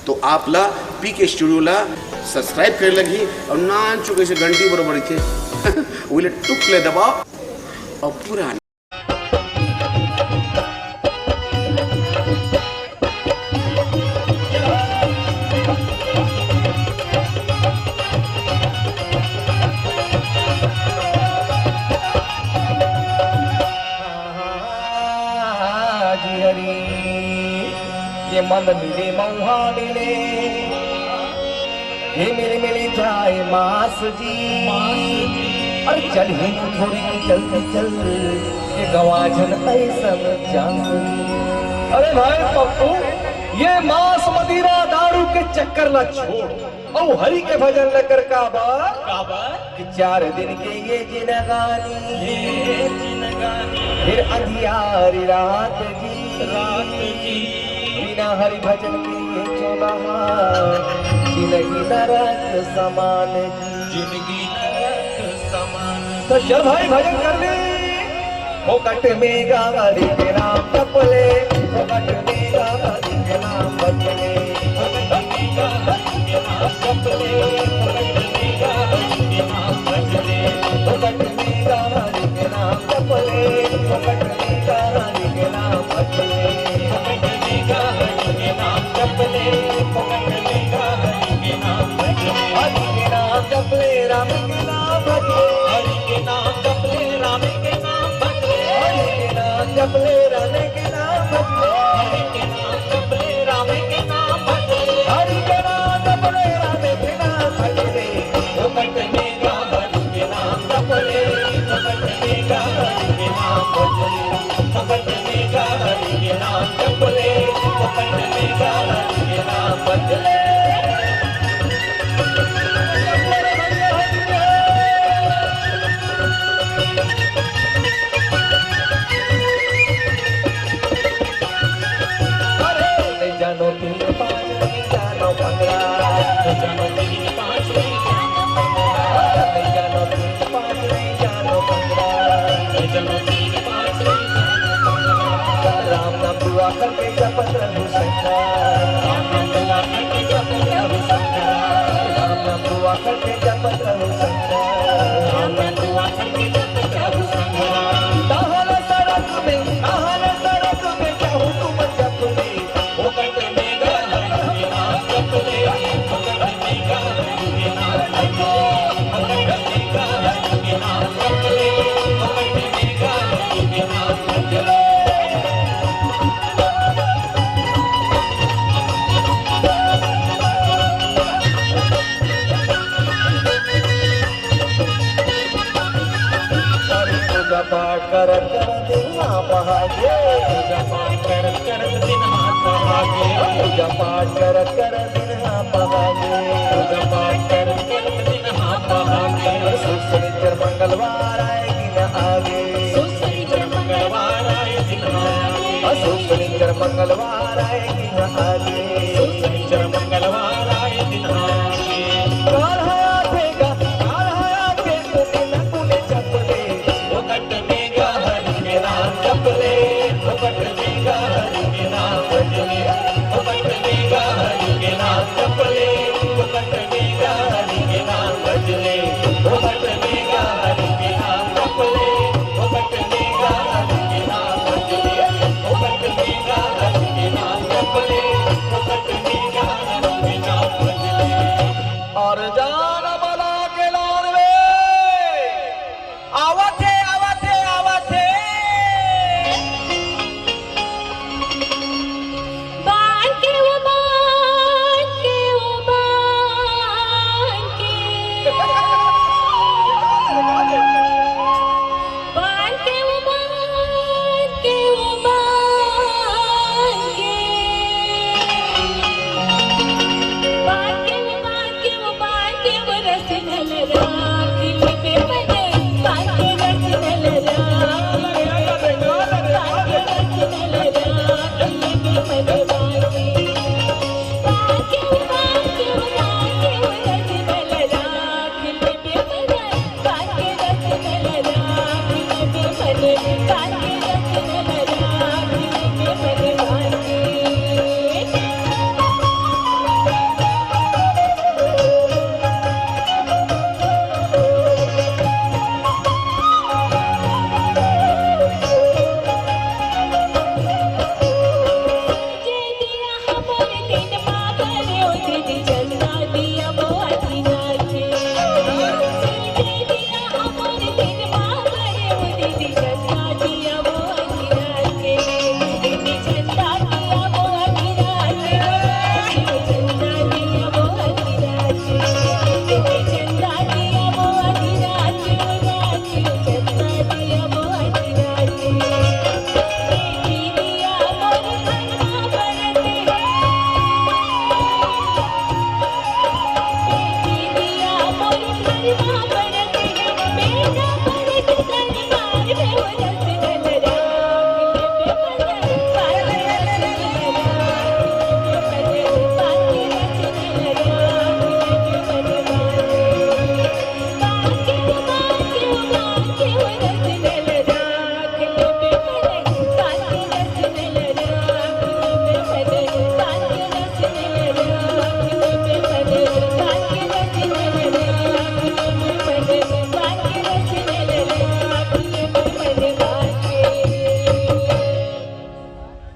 तो आपला PK स्टुडिओला subscribe करायला घे और नान चुके से घंटी बरोबर इथे उले टुकले दबाव और पूरा ये मन मिले मऊहा मिले ये मिले मिले जाए मास जी और चल ही थोड़ी चल ये गवाजन ऐसा जान। अरे भाई पप्पू ये मांस मदिरा दारू के चक्कर ला छोड़ और हरि के भजन न कर काबा कि 4 दिन के ये जिनगानी फिर अंधियारी रात की बिना हरि भजन के ये चोला जिंदगी नरक समान जिंदगी नरक समान। तो चल भाई भजन कर ले फोकट में गाड़ी के नाम टपले फोकट में गाड़ी के नाम बचले फोकट में गाड़ी के नाम टपले फोकट में गाड़ी के नाम बचले फोकट में गाड़ी के नाम टपले फोकट में गाड़ी के नाम बचले फोकट में गाड़ी के नाम टपले फोकट में गाड़ी के नाम बचले हरि के नाम टपले राम के नाम भजले हरि के नाम टपले राम के नाम भजले हरि के नाम टपले राम के नाम भजले हरि के नाम टपले राम के नाम भजले हरि के नाम टपले राम के नाम भजले फोकट में गाड़ी के नाम टपले फोकट में गाड़ी के नाम भजले फोकट में गाड़ी के नाम टपले फोकट में गाड़ी के नाम भजले। जानो 3 5 नहीं जानो 15 जानो 3 5 नहीं जानो 15 जानो 3 5 नहीं जानो 15 जानो 3 5 नहीं जानो 15 राम नाम दुआ करके जपत रहूं सदा राम नाम दुआ करके जपत रहूं सदा राम नाम दुआ करके जपत रहूं सदा राम नाम दुआ करके जपत रहूं सदा। ताहल सड़क में क्या हुकुम जप ले फोकट में गाड़ी के नाम टपले फोकट में गाड़ी के नाम भजले फोकट में गाड़ी के नाम टपले फोकट में गाड़ी के नाम भजले। पूजा पाठ कर दिन बहागे पूजा पाठ कर दिन बहागे पूजा पाठ कर दिन बहागे पूजा पाठ कर दिन बहागे सुशनिचर मंगलवार आएगी न आगे सुशनिचर मंगलवार आए दिन आगे सुशनिचर मंगलवार